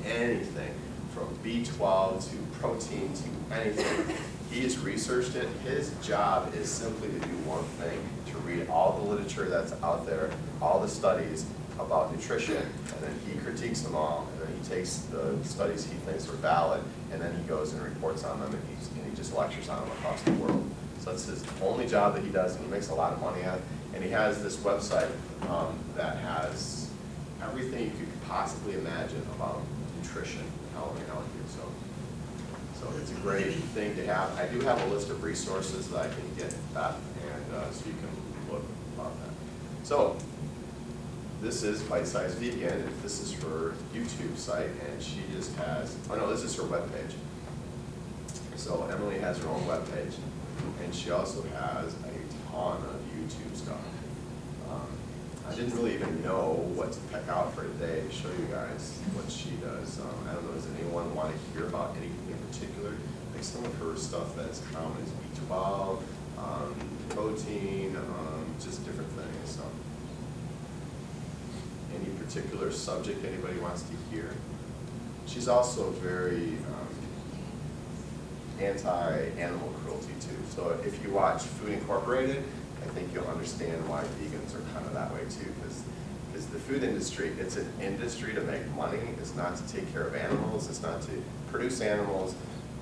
anything, from B12 to protein to anything. He has researched it. His job is simply to do one thing, to read all the literature that's out there, all the studies about nutrition, and then he critiques them all, and then he takes the studies he thinks are valid, and then he goes and reports on them, and he just lectures on them across the world. So that's his only job that he does, and he makes a lot of money at it. And he has this website that has everything you could possibly imagine about nutrition and how we're healthy. So it's a great thing to have. I do have a list of resources that I can get that, and so you can look about that. So this is Bite Size Vegan. This is her YouTube site, and she just has, oh no, this is her webpage. So Emily has her own webpage, and she also has a ton of YouTube stuff. I didn't really even know what to pick out for today to show you guys what she does. I don't know, does anyone want to hear about anything in particular? Like some of her stuff that's common is B12, protein, just different things. So, any particular subject anybody wants to hear? She's also very anti-animal cruelty too. So if you watch Food Incorporated, I think you'll understand why vegans are kind of that way too, because the food industry, it's an industry to make money. It's not to take care of animals. It's not to produce animals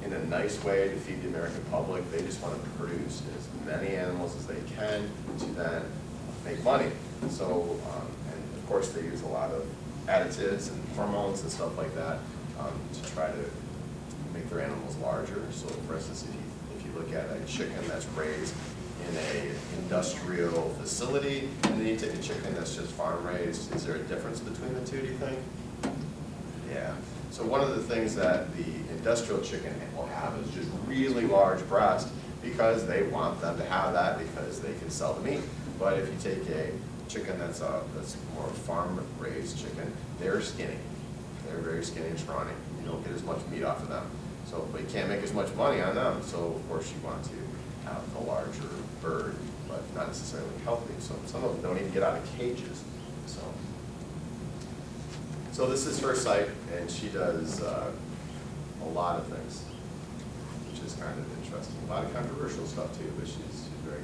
in a nice way to feed the American public. They just want to produce as many animals as they can to then make money. So, and of course they use a lot of additives and hormones and stuff like that to try to make their animals larger. So for instance, if you look at a chicken that's raised in an industrial facility, and then you take a chicken that's just farm raised, is there a difference between the two, do you think? Yeah. So one of the things that the industrial chicken will have is just really large breasts because they want them to have that because they can sell the meat. But if you take a chicken that's more farm raised chicken, they're skinny. They're very skinny and scrawny. You don't get as much meat off of them. So, but you can't make as much money on them. So of course you want to have a larger bird, but not necessarily healthy. So some of them don't even get out of cages. So this is her site, and she does a lot of things, which is kind of interesting. A lot of controversial stuff too, but she's very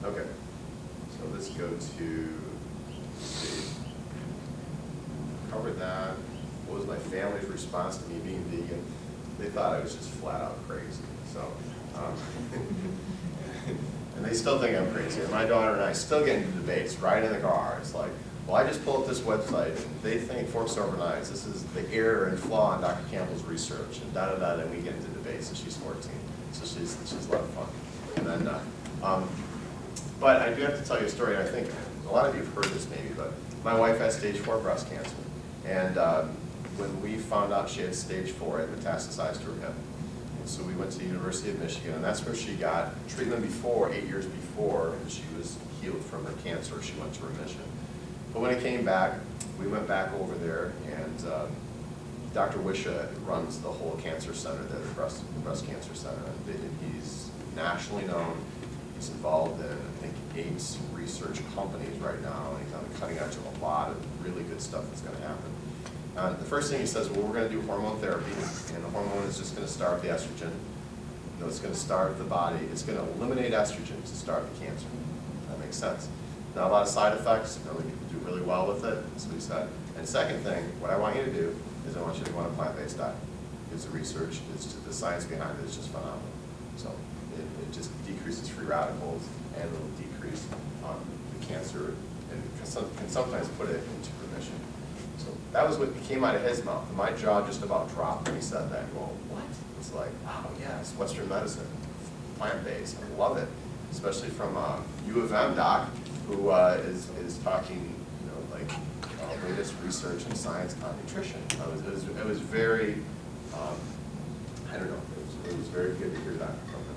good. Okay, so let's go to, let's see, covered that. What was my family's response to me being vegan? They thought I was just flat out crazy. So, and they still think I'm crazy. And my daughter and I still get into debates right in the car. It's like, well, I just pulled up this website, and they think Forks Over Knives, this is the error and flaw in Dr. Campbell's research, and da-da-da, and we get into debates, and she's 14. So she's a lot of fun. And then, but I do have to tell you a story. I think a lot of you have heard this maybe, but my wife has stage 4 breast cancer. And when we found out she had stage 4, it metastasized to her hip. And so we went to the University of Michigan, and that's where she got treatment before, 8 years before, and she was healed from her cancer. She went to remission. But when it came back, we went back over there, and Dr. Wisha runs the whole cancer center there, the breast cancer center. And he's nationally known. He's involved in, I think, 8 research companies right now, and he's on the cutting edge of a lot of really good stuff that's going to happen. The first thing he says, well, we're going to do hormone therapy, and the hormone is just going to starve the estrogen. You know, it's going to starve the body. It's going to eliminate estrogen to starve the cancer. That makes sense. Not a lot of side effects. You know, we can do really well with it. That's what he said. And second thing, what I want you to do is I want you to go on a plant-based diet. Because the research, the science behind it is just phenomenal. So it just decreases free radicals, and it will decrease the cancer, and can sometimes put it into remission. So that was what came out of his mouth. And my jaw just about dropped when he said that. Well, what? It's like, oh yeah, it's Western medicine, plant-based. I love it, especially from U of M doc, who is talking, you know, like latest research and science on nutrition. It was very, I don't know, it was very good to hear that from him.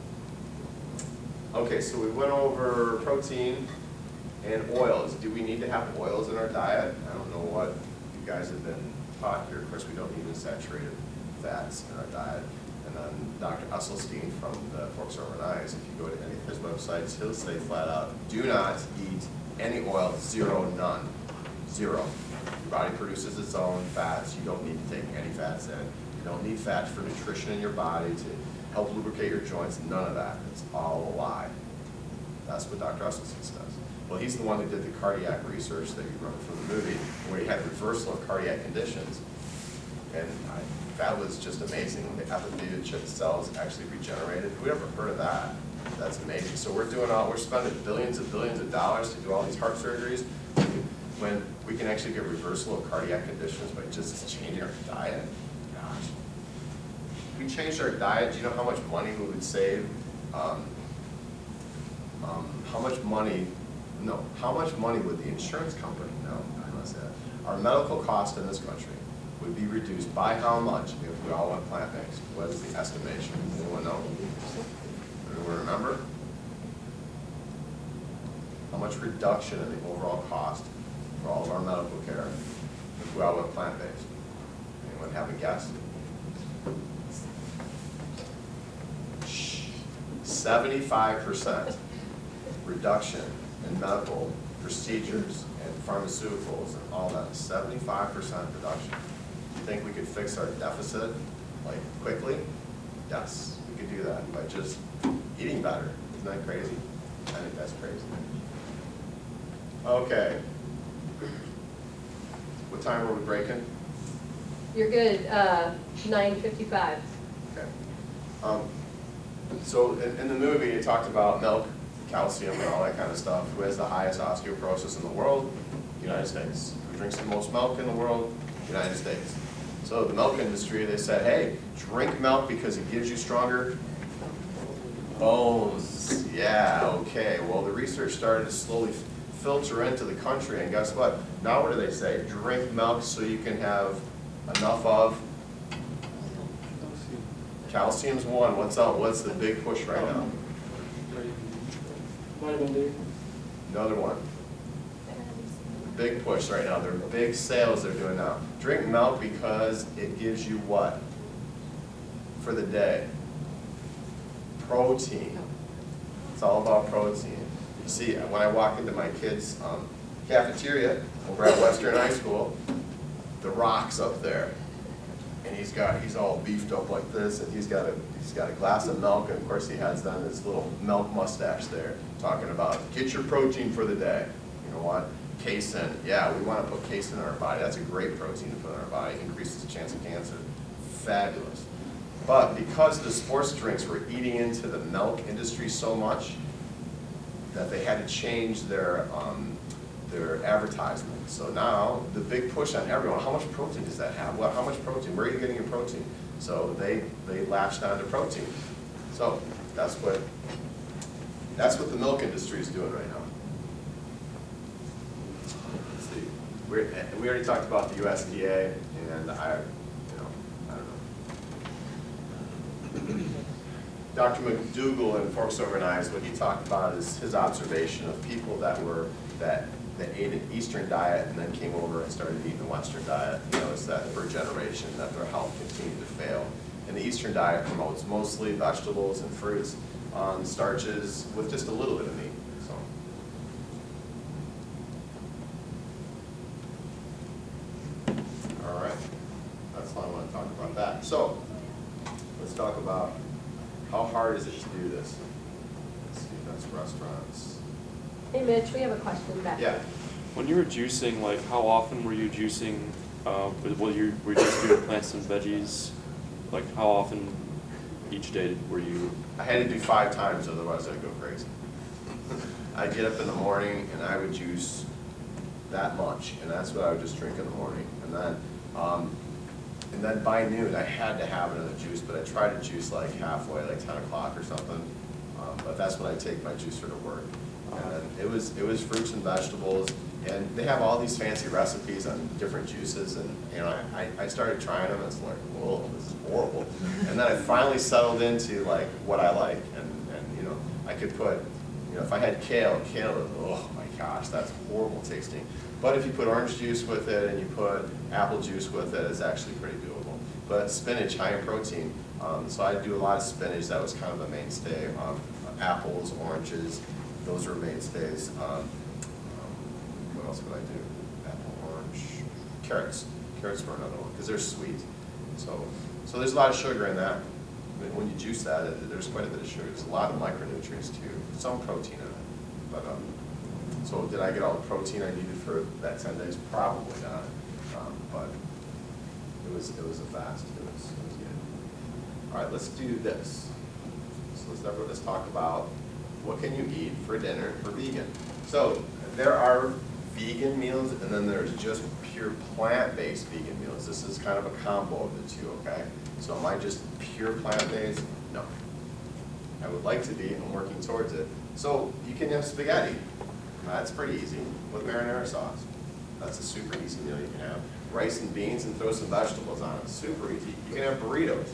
Okay, so we went over protein and oils. Do we need to have oils in our diet? I don't know what you guys have been taught here. Of course, we don't need unsaturated fats in our diet. And then Dr. Esselstyn from the Forks Over Knives, if you go to any of his websites, he'll say flat out, do not eat any oil, 0, none, 0. Your body produces its own fats. You don't need to take any fats in. You don't need fat for nutrition in your body to help lubricate your joints. None of that. It's all a lie. That's what Dr. Esselstyn says. Well, he's the one who did the cardiac research that you remember from the movie, where he had reversal of cardiac conditions. And that was just amazing. When the epithelial cells actually regenerated. Who ever heard of that? That's amazing. So we're spending billions and billions of dollars to do all these heart surgeries when we can actually get reversal of cardiac conditions by just changing our diet. Gosh. If we changed our diet, do you know how much money we would save? How much money would the insurance company know? Our medical cost in this country would be reduced by how much if we all went plant-based? What is the estimation? Anyone know? Anyone remember? How much reduction in the overall cost for all of our medical care if we all went plant-based? Anyone have a guess? 75% reduction in medical procedures and pharmaceuticals and all that. 75% reduction. You think we could fix our deficit like quickly? Yes, we could do that by just eating better. Isn't that crazy? I think that's crazy. Okay. What time are we breaking? You're good. 9:55. Okay. So in the movie, it talked about milk, calcium, and all that kind of stuff. Who has the highest osteoporosis in the world? United States. Who drinks the most milk in the world? United States. So the milk industry, they said, hey, drink milk because it gives you stronger bones. Yeah, okay. Well, the research started to slowly filter into the country, and guess what? Now what do they say? Drink milk so you can have enough of calcium's one. What's up? What's the big push right now? Vitamin D. Another one. Big push right now. They're big sales they're doing now. Drink milk because it gives you what? For the day? Protein. It's all about protein. You see, when I walk into my kids' cafeteria over at Western High School, the Rock's up there. And he's all beefed up like this, and he's got a glass of milk, and of course he has then this little milk mustache there, talking about get your protein for the day. You know what? Casein. Yeah, we want to put casein in our body. That's a great protein to put in our body. It increases the chance of cancer. Fabulous. But because the sports drinks were eating into the milk industry so much that they had to change their advertisement. So now the big push on everyone, how much protein does that have? Well, how much protein? Where are you getting your protein? So they latched onto protein. So that's what the milk industry is doing right now. Let's see. We already talked about the USDA, and I don't know. Dr. McDougall in Forks Over Knives, what he talked about is his observation of people that ate an Eastern diet and then came over and started eating the Western diet. You notice that per generation that their health continued to fail. And the Eastern diet promotes mostly vegetables and fruits, starches with just a little bit of meat. So. All right, that's all I want to talk about that. So let's talk about how hard is it to do this. Let's see, that's restaurants. Hey Mitch, we have a question back. Yeah. When you were juicing, like how often were you juicing? Were you just doing plants and veggies? Like how often each day were you? I had to do 5 times, otherwise I'd go crazy. I'd get up in the morning and I would juice that much, and that's what I would just drink in the morning. And then by noon I had to have another juice, but I tried to juice like halfway, like 10 o'clock or something. But that's when I take my juicer to work. And then it was fruits and vegetables, and they have all these fancy recipes on different juices, and I started trying them, and it's like, whoa, this is horrible. And then I finally settled into like what I like, and I could put, if I had kale, oh my gosh, that's horrible tasting. But if you put orange juice with it and you put apple juice with it, it's actually pretty doable. But spinach, high in protein, so I do a lot of spinach. That was kind of the mainstay. Apples, oranges, those were mainstays. What else would I do? Apple, orange. Carrots. Carrots were another one, because they're sweet. So there's a lot of sugar in that. When you juice that, there's quite a bit of sugar. There's a lot of micronutrients too. Some protein in it. But so did I get all the protein I needed for that 10 days? Probably not. But it was a fast. It was good. All right, let's do this. So let's talk about what can you eat for dinner for vegan. So there are vegan meals, and then there's just pure plant-based vegan meals. This is kind of a combo of the two, okay? So am I just pure plant-based? No. I would like to be, and I'm working towards it. So you can have spaghetti. That's pretty easy, with marinara sauce. That's a super easy meal you can have. Rice and beans and throw some vegetables on it. Super easy. You can have burritos.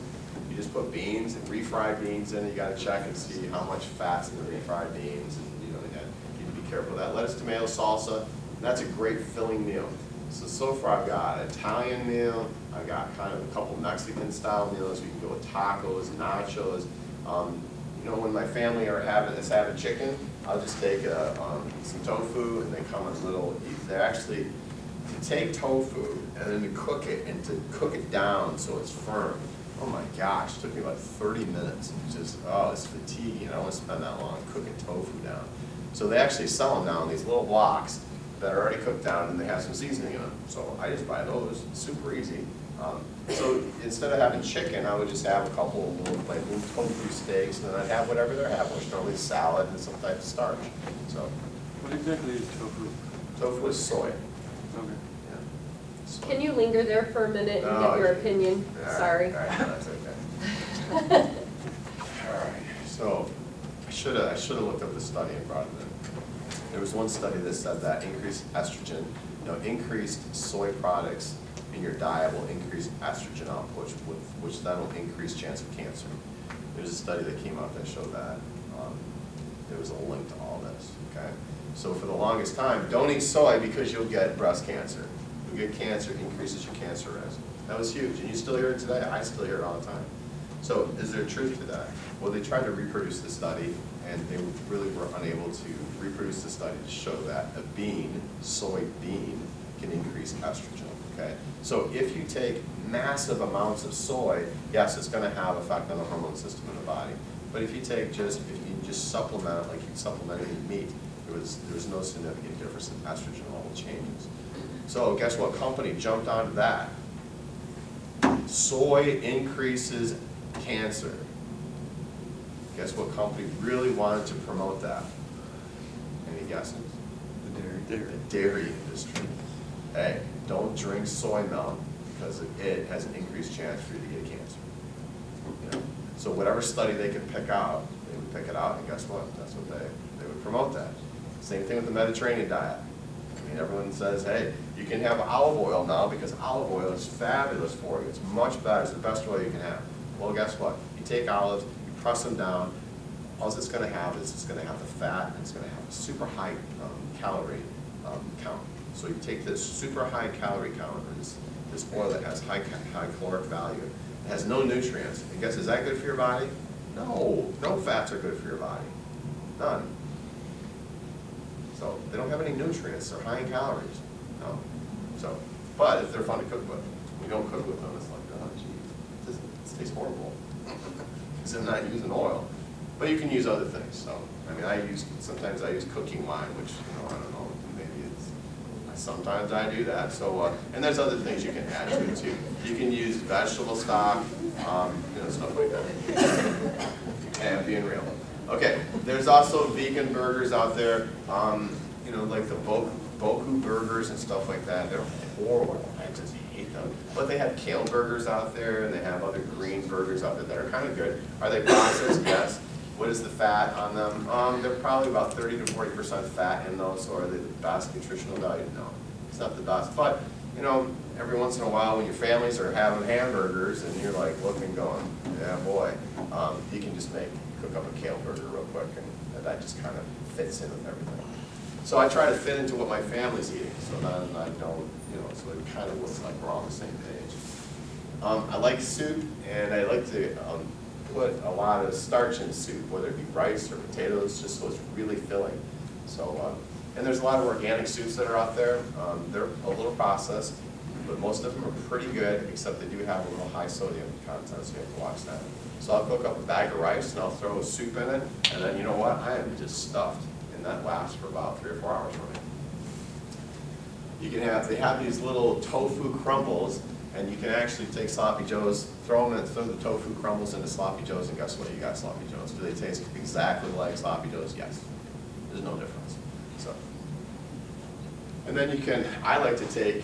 You just put beans and refried beans in. You got to check and see how much fat's in the refried beans, and you need to be careful of that. Lettuce, tomato, salsa. That's a great filling meal. So far I've got an Italian meal. I've got kind of a couple Mexican style meals. You can go with tacos, nachos. When my family is having chicken, I'll just take some tofu, and they come in little. They're actually to take tofu and then to cook it and to cook it down so it's firm. Oh my gosh, it took me about 30 minutes. It's fatiguing. I don't want to spend that long cooking tofu down. So they actually sell them now in these little blocks that are already cooked down, and they have some seasoning in them. So I just buy those. It's super easy. So instead of having chicken, I would just have a couple of little tofu steaks, and then I'd have whatever they're having, which normally is salad and some type of starch. So What exactly is tofu? tofu is soy. Okay. Yeah. Soy. Can you linger there for a minute and Oh, give your yeah. opinion? All right, Sorry. all right, that's okay. All right, so I should have looked up the study and brought it in. There was one study that said that increased estrogen, increased soy products in your diet will increase estrogen output, which then will increase chance of cancer. There's a study that came out that showed that. There was a link to all this, okay? So for the longest time, don't eat soy because you'll get breast cancer. You'll get cancer, increases your cancer risk. That was huge, and you still hear it today. I still hear it all the time. So is there truth to that? Well, they tried to reproduce the study, and they really were unable to reproduce the study to show that a bean, soy bean, can increase estrogen, okay? So if you take massive amounts of soy, yes, it's gonna have effect on the hormone system in the body. But if you just supplement it like you supplement any meat, there was no significant difference in estrogen level changes. So guess what company jumped onto that? Soy increases cancer. Guess what company really wanted to promote that? Any guesses? The dairy. The dairy industry. Hey, don't drink soy milk because it has an increased chance for you to get cancer. So whatever study they could pick out, they would pick it out, and guess what? That's what they would promote that. Same thing with the Mediterranean diet. I mean, everyone says, hey, you can have olive oil now because olive oil is fabulous for you. It's much better. It's the best oil you can have. Well, guess what? You take olives, you press them down. All it's going to have is it's going to have the fat, and it's going to have a super high calorie count. So you take this super high calorie count, or this oil that has high caloric value, it has no nutrients. And guess, is that good for your body? No, no fats are good for your body. None. So they don't have any nutrients. They're high in calories. No. So, but if they're fun to cook with, we don't cook with them. It's like, oh, gee, this tastes horrible. Because I'm not using oil. But you can use other things. So, I mean, sometimes I use cooking wine, which, I don't know, maybe sometimes I do that. So, and there's other things you can add to it too. You can use vegetable stock, stuff like that. And being real. Okay, there's also vegan burgers out there, like the Boku burgers and stuff like that. They're horrible. I just hate them. But they have kale burgers out there, and they have other green burgers out there that are kind of good. Are they processed? Yes. What is the fat on them? They're probably about 30 to 40% fat in those. So are they the best nutritional value? No, it's not the best. But, every once in a while when your families are having hamburgers and you're like looking going, yeah, boy, you can just cook up a kale burger real quick, and that just kind of fits in with everything. So I try to fit into what my family's eating, so then I don't, so it kind of looks like we're all on the same page. I like soup, and I like to put a lot of starch in soup, whether it be rice or potatoes, just so it's really filling. So, and there's a lot of organic soups that are out there. They're a little processed, but most of them are pretty good, except they do have a little high sodium content, so you have to watch that. So I'll cook up a bag of rice and I'll throw a soup in it, and then you know what? I am just stuffed, and that lasts for about 3 or 4 hours for me. You can have, they have these little tofu crumbles, and you can actually take sloppy joes, throw the tofu crumbles into sloppy joes, and guess what? You got sloppy joes. Do they taste exactly like sloppy joes? Yes. There's no difference. So, and then you can, I like to take,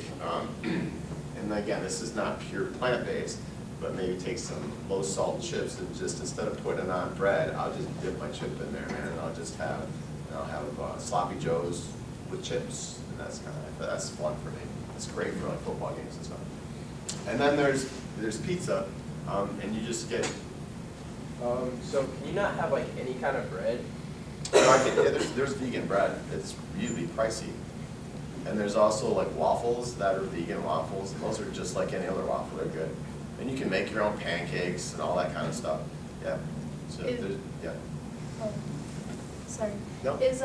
and again, this is not pure plant-based, but maybe take some low salt chips and just instead of putting it on bread, I'll just dip my chip in there, man, and I'll just have, sloppy joes with chips, and that's fun for me. It's great for like football games and stuff. And then there's pizza, and you just get. So can you not have like any kind of bread? There's vegan bread. It's really pricey. And there's also like waffles that are vegan waffles, and those are just like any other waffle. They're good. And you can make your own pancakes and all that kind of stuff. Yeah. So yeah. Oh, sorry. No. Is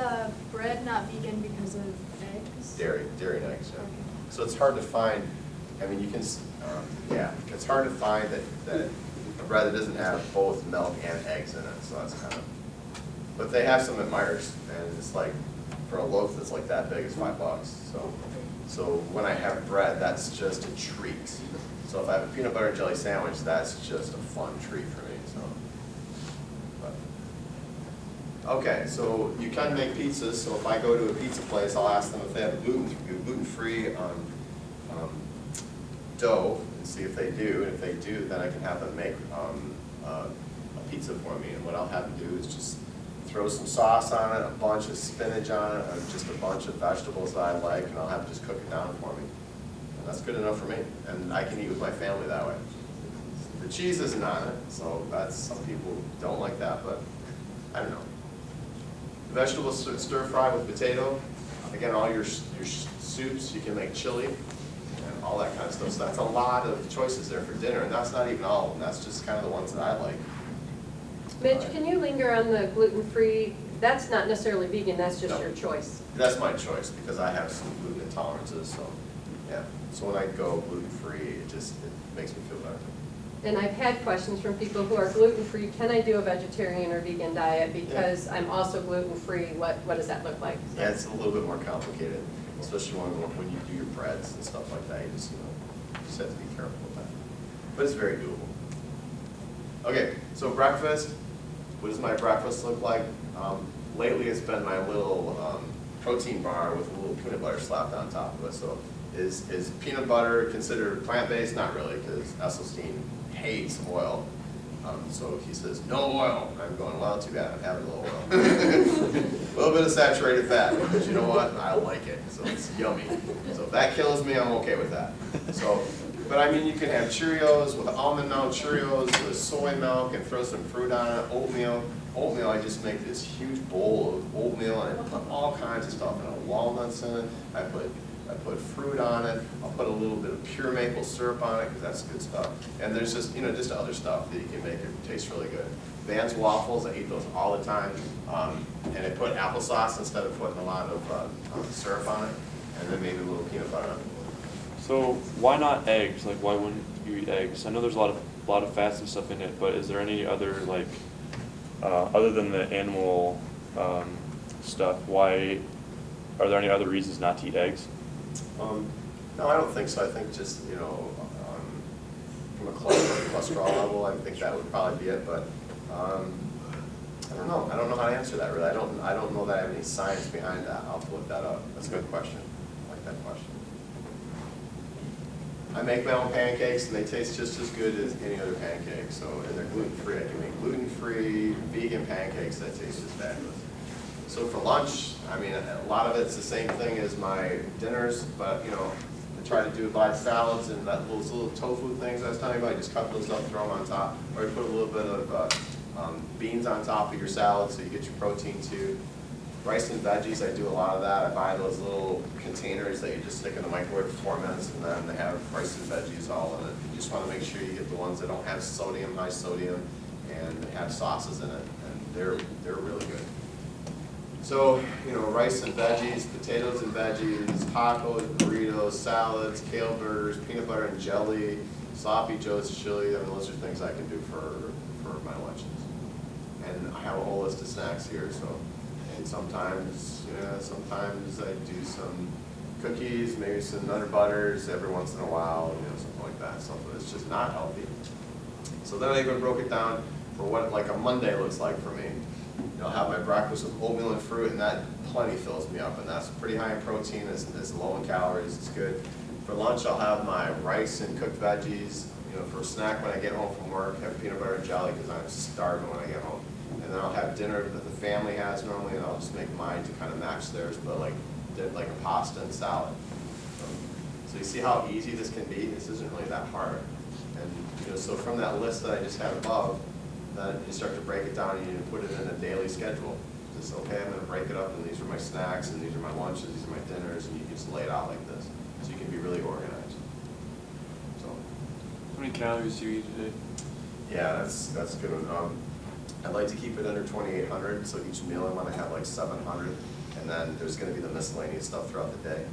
bread not vegan because of eggs? Dairy and eggs. Yeah. Okay. So it's hard to find. I mean, you can. Yeah, it's hard to find that a bread that doesn't have both milk and eggs in it. So that's kind of. But they have some at Myers, and it's like for a loaf that's like that big, it's $5. So when I have bread, that's just a treat. So if I have a peanut butter and jelly sandwich, that's just a fun treat for me. So, but. Okay, so you can make pizzas. So if I go to a pizza place, I'll ask them if they have gluten-free dough and see if they do. And if they do, then I can have them make a pizza for me. And what I'll have them do is just throw some sauce on it, a bunch of spinach on it, just a bunch of vegetables that I like, and I'll have them just cook it down for me. And that's good enough for me. And I can eat with my family that way. The cheese isn't on it, so that's, some people don't like that, but I don't know. The vegetables stir fry with potato. Again, all your soups, you can make chili and all that kind of stuff. So that's a lot of choices there for dinner, and that's not even all of them. That's just kind of the ones that I like. Mitch, can you linger on the gluten-free? That's not necessarily vegan, that's just No. your choice. That's my choice because I have some gluten intolerances, so yeah. So when I go gluten-free, it makes me feel better. And I've had questions from people who are gluten-free, can I do a vegetarian or vegan diet? Because I'm also gluten-free, what does that look like? Yeah, it's a little bit more complicated, especially when you do your breads and stuff like that. You just have to be careful with that. But it's very doable. Okay, so breakfast. What does my breakfast look like? Lately, it's been my little protein bar with a little peanut butter slapped on top of it. So is peanut butter considered plant-based? Not really, because Esselstyn hates oil. So he says, no oil. I'm going, well, too bad, I'm having a little oil. A little bit of saturated fat, because you know what? I like it, so it's yummy. So if that kills me, I'm okay with that. So, but I mean, you can have Cheerios with almond milk, Cheerios with soy milk, and throw some fruit on it, oatmeal. Oatmeal, I just make this huge bowl of oatmeal, and I put all kinds of stuff in it, walnuts in it, I put fruit on it, I'll put a little bit of pure maple syrup on it, because that's good stuff. And there's just, just other stuff that you can make it taste really good. Vance waffles, I eat those all the time. And I put applesauce instead of putting a lot of syrup on it, and then maybe a little peanut butter on it. So why not eggs? Like, why wouldn't you eat eggs? I know there's a lot of fats and stuff in it, but is there any other, like, other than the animal stuff, are there any other reasons not to eat eggs? No, I don't think so. I think just, from a cholesterol level, I think that would probably be it, but I don't know. I don't know how to answer that, really. I don't know that I have any science behind that. I'll have to look that up. That's a good question. I like that question. I make my own pancakes, and they taste just as good as any other pancake. So, and they're gluten-free. I can make gluten-free, vegan pancakes that taste just fabulous. So for lunch, I mean, a lot of it's the same thing as my dinners, but I try to do light salads and those little tofu things I was telling you about. You just cut those up, throw them on top, or you put a little bit of beans on top of your salad so you get your protein too. Rice and veggies, I do a lot of that. I buy those little containers that you just stick in the microwave for 4 minutes, and then they have rice and veggies all in it. You just want to make sure you get the ones that don't have sodium, high sodium, and they have sauces in it, and they're really good. So, you know, rice and veggies, potatoes and veggies, tacos, burritos, salads, kale burgers, peanut butter and jelly, sloppy joe's chili. I mean, those are things I can do for my lunches. And I have a whole list of snacks here, so, and sometimes I do some cookies, maybe some Nutter Butters every once in a while, you know, something like that, something that's just not healthy. So then I even broke it down for what like a Monday looks like for me. You know, I'll have my breakfast with oatmeal and fruit, and that plenty fills me up, and that's pretty high in protein, it's low in calories, it's good. For lunch, I'll have my rice and cooked veggies. You know, for a snack when I get home from work, have peanut butter and jelly because I'm starving when I get home. And then I'll have dinner that the family has normally, and I'll just make mine to kind of match theirs, but like a pasta and salad. So you see how easy this can be? This isn't really that hard. And you know, so from that list that I just had above, then you start to break it down and you put it in a daily schedule. Just, okay, I'm going to break it up, and these are my snacks, and these are my lunches, these are my dinners, and you can just lay it out like this. So you can be really organized. So. How many calories do you eat a day? Yeah, that's a good one. I'd like to keep it under 2,800, so each meal I want to have like 700, and then there's going to be the miscellaneous stuff throughout the day.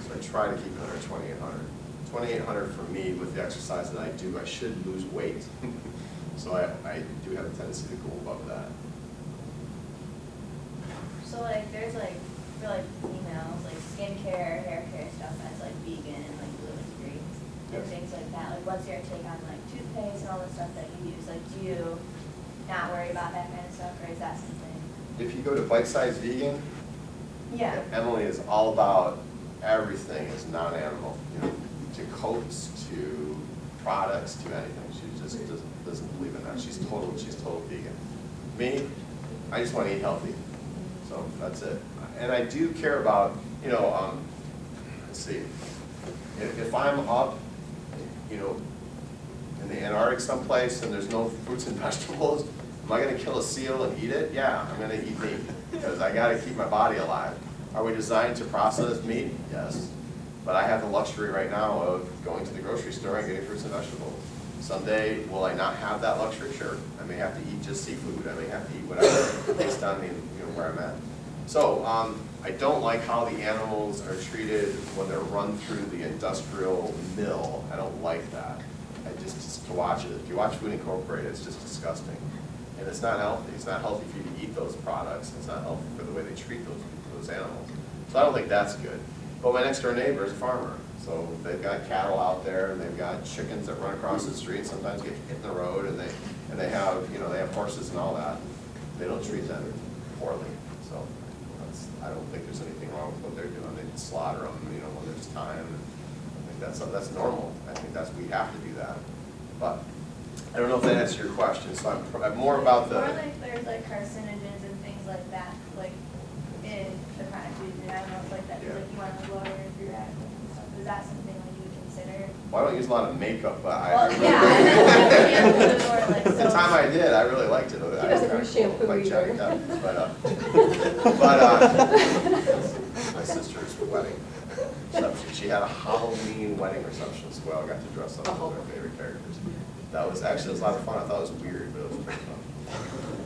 So I try to keep it under 2,800. 2,800 for me, with the exercise that I do, I should lose weight. So I do have a tendency to go above that. So like there's like for like females like skincare, hair care stuff that's like vegan and like gluten free and Yes. things like that. Like what's your take on like toothpaste and all the stuff that you use? Like do you not worry about that kind of stuff, or is that something? If you go to Bite Size Vegan, Yeah. Emily is all about everything is non-animal, you know, to coats, to products, to anything. She just doesn't believe in that. She's total vegan. Me, I just want to eat healthy. So that's it. And I do care about, you know, let's see, if I'm up, you know, in the Antarctic someplace and there's no fruits and vegetables, am I going to kill a seal and eat it? Yeah, I'm going to eat meat because I got to keep my body alive. Are we designed to process meat? Yes. But I have the luxury right now of going to the grocery store and getting fruits and vegetables. Someday, will I not have that luxury? Sure. I may have to eat just seafood. I may have to eat whatever based on you know, where I'm at. So I don't like how the animals are treated when they're run through the industrial mill. I don't like that. I just to watch it. If you watch Food Incorporated, it's just disgusting. And it's not healthy. It's not healthy for you to eat those products. It's not healthy for the way they treat those animals. So I don't think that's good. But my next door neighbor is a farmer. So they've got cattle out there, and they've got chickens that run across the street, sometimes get hit in the road, and they have, you know, they have horses and all that. They don't treat them poorly. So I don't think there's anything wrong with what they're doing. They slaughter them, you know, when there's time. I think that's normal. I think we have to do that. But I don't know if that answers your question. So I'm more about the. Or like there's like carcinogens and things like that, like in the chronic foods, and I don't know if like that, Yeah. like you want to lower your free radicals and stuff. Is that something like you would consider? Well, I don't use a lot of makeup, but Well, yeah, I know, like shampoo or like the soap. time I did, I really liked it. He doesn't use shampoo like Johnny either. Depp, my sister's wedding reception, she had a Halloween wedding reception, so we all got to dress up as our favorite characters. That was actually, it was a lot of fun. I thought it was weird, but it was pretty fun.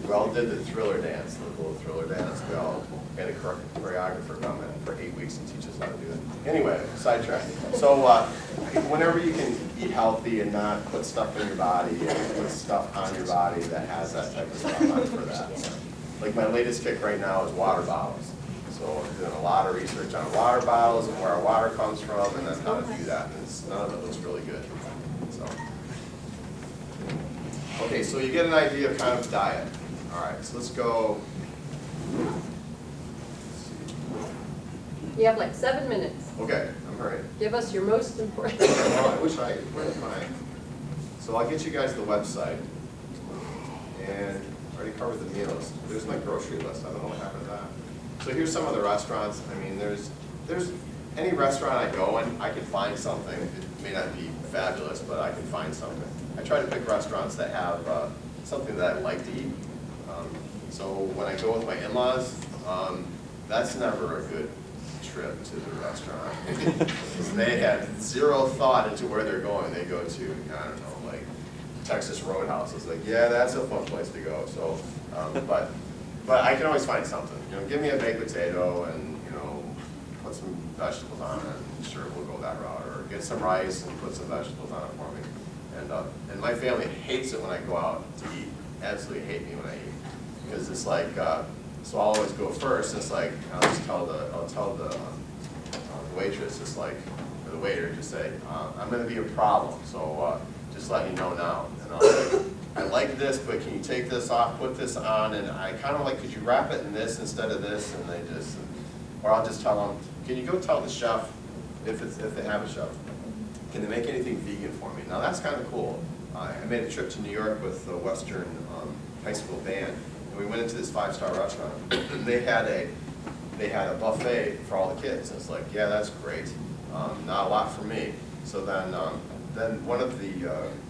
We all did the Thriller dance, the little Thriller dance. We all had a choreographer come in for 8 weeks and teach us how to do it. Anyway, sidetrack. So whenever you can eat healthy and not put stuff in your body and put stuff on your body that has that type of stuff, I'm for that. Like my latest kick right now is water bottles. So I'm doing a lot of research on water bottles and where our water comes from and then how to do that. And none of it looks really good. So. Okay, so you get an idea of kind of diet. All right, so let's go. You have like 7 minutes. Okay, I'm hurrying. Give us your most important. Well, I wish where's mine? So I'll get you guys the website. And I already covered the meals. There's my grocery list. I don't know what happened to that. So here's some of the restaurants. I mean, there's any restaurant I go in, I can find something. It may not be fabulous, but I can find something. I try to pick restaurants that have something that I like to eat. So when I go with my in-laws, that's never a good trip to the restaurant. Because they have zero thought into where they're going. They go to, I don't know, like Texas Roadhouse. It's like, yeah, that's a fun place to go. So, but But I can always find something, you know, give me a baked potato and, you know, put some vegetables on it, and sure, we'll go that route. Or get some rice and put some vegetables on it for me. And my family hates it when I go out to eat, absolutely hate me when I eat. Because it's like, so I'll always go first, and it's like, I'll tell the waitress, it's like, or the waiter, just say, I'm gonna be a problem, so just let me know now. And I'll say, I like this, but can you take this off, put this on, and I kind of like, could you wrap it in this instead of this? And they just, or I'll just tell them, can you go tell the chef, if they have a chef, can they make anything vegan for me? Now that's kind of cool. I made a trip to New York with the Western high school band, and we went into this 5-star restaurant. And they had a buffet for all the kids. And it's like, yeah, that's great. Not a lot for me. So then one of the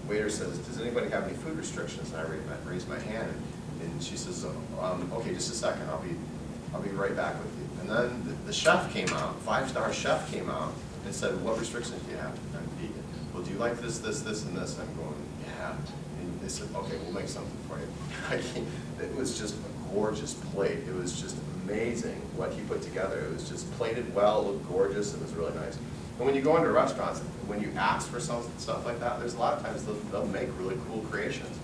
waiters says, does anybody have any food restrictions? And I raised my hand, and she says, okay, just a second, I'll be right back with you. And then the chef came out, 5-star chef came out, and said, what restrictions do you have? I'm vegan. Well, do you like this, this, this, and this? I'm going, yeah. And they said, okay, we'll make something for you. It was just a gorgeous plate. It was just amazing what he put together. It was just plated well, looked gorgeous, it was really nice. And when you go into restaurants, when you ask for stuff like that, there's a lot of times they'll make really cool creations.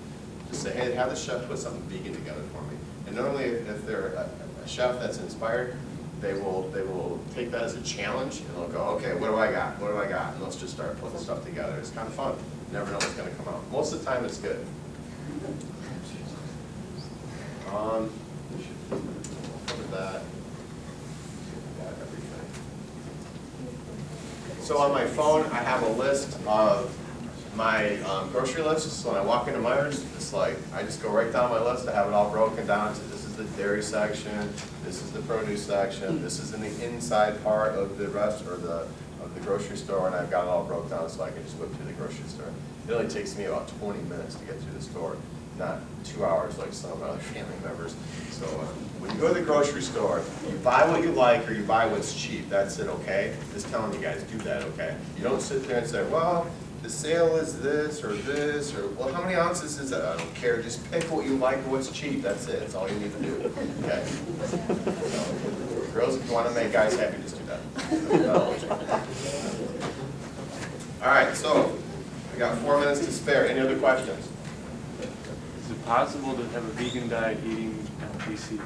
Just say, hey, have the chef put something vegan together for me. And normally, if they're a chef that's inspired, they will take that as a challenge, and they'll go, okay, what do I got? What do I got? And let's just start putting stuff together. It's kind of fun. You never know what's going to come out. Most of the time, it's good. We should cover that. Got everything. So on my phone, I have a list of my grocery list. So when I walk into Meijer's, it's like I just go right down my list. I have it all broken down to this is the dairy section, this is the produce section, this is in the inside part of the grocery store, and I've got it all broke down so I can just whip through the grocery store. It only takes me about 20 minutes to get through the store, not 2 hours like some of my other family members. So when you go to the grocery store, you buy what you like or you buy what's cheap. That's it, okay? Just telling you guys, do that, okay? You don't sit there and say, well, the sale is this, or well, how many ounces is that? I don't care, just pick what you like or what's cheap, that's it, that's all you need to do, okay? So, girls, if you want to make guys happy, just do that. All right, so, we got 4 minutes to spare, any other questions? Is it possible to have a vegan diet eating MPC?